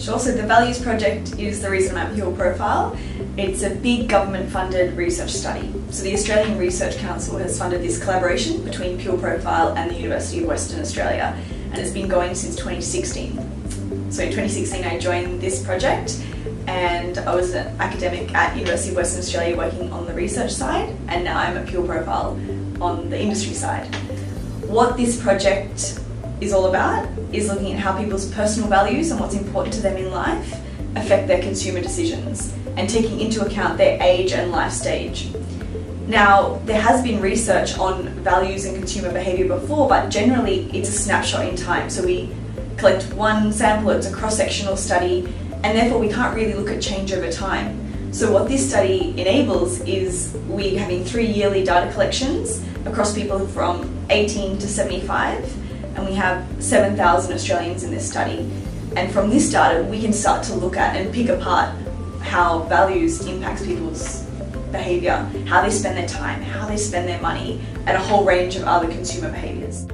Sure, so the Values Project is the reason I'm at Pureprofile. It's a big government-funded research study. So the Australian Research Council has funded this collaboration between Pureprofile and the University of Western Australia, and it's been going since 2016. So in 2016 I joined this project, and I was an academic at University of Western Australia working on the research side, and now I'm at Pureprofile on the industry side. What this project is all about is looking at how people's personal values and what's important to them in life affect their consumer decisions, and taking into account their age and life stage. Now, there has been research on values and consumer behaviour before, but generally it's a snapshot in time. So we collect one sample, it's a cross-sectional study, and therefore we can't really look at change over time. So what this study enables is we having 3 yearly data collections across people from 18 to 75, and we have 7,000 Australians in this study. And from this data, we can start to look at and pick apart how values impacts people's behaviour, how they spend their time, how they spend their money, and a whole range of other consumer behaviours.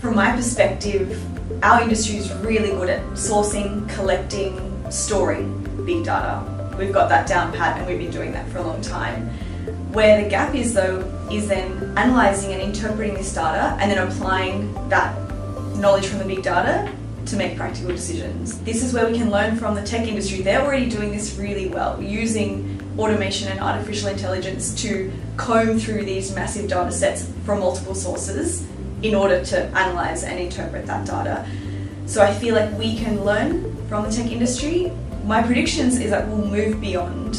From my perspective, our industry is really good at sourcing, collecting, storing big data. We've got that down pat, and we've been doing that for a long time. Where the gap is though, is then analysing and interpreting this data and then applying that knowledge from the big data to make practical decisions. This is where we can learn from the tech industry. They're already doing this really well, using automation and artificial intelligence to comb through these massive data sets from multiple sources in order to analyse and interpret that data. So I feel like we can learn from the tech industry. My predictions is that we'll move beyond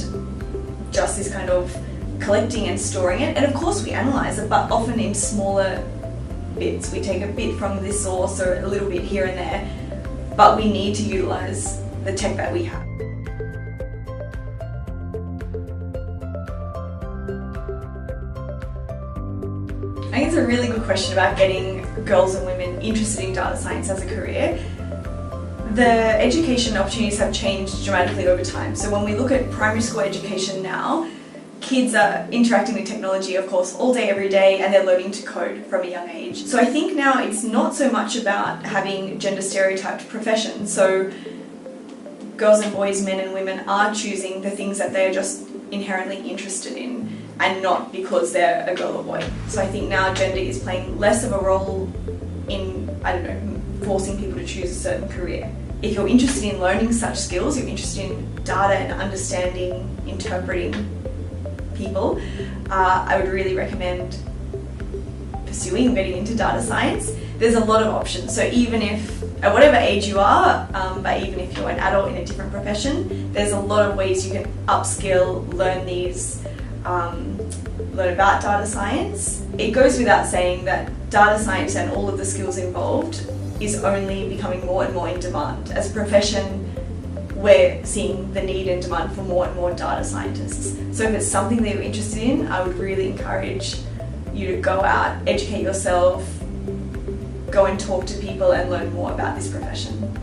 just this kind of collecting and storing it, and of course we analyse it, but often in smaller bits. We take a bit from this source or a little bit here and there, but we need to utilise the tech that we have. I think it's a really good question about getting girls and women interested in data science as a career. The education opportunities have changed dramatically over time. So when we look at primary school education now, kids are interacting with technology, of course, all day, every day, and they're learning to code from a young age. So I think now it's not so much about having gender stereotyped professions. So girls and boys, men and women are choosing the things that they're just inherently interested in, and not because they're a girl or boy. So I think now gender is playing less of a role in, forcing people to choose a certain career. If you're interested in learning such skills, you're interested in data and understanding, interpreting people, I would really recommend pursuing getting into data science. There's a lot of options. So even if, at whatever age you are, but even if you're an adult in a different profession, there's a lot of ways you can upskill, learn these, learn about data science. It goes without saying that data science and all of the skills involved is only becoming more and more in demand. As a profession, we're seeing the need and demand for more and more data scientists. So if it's something that you're interested in, I would really encourage you to go out, educate yourself, go and talk to people and learn more about this profession.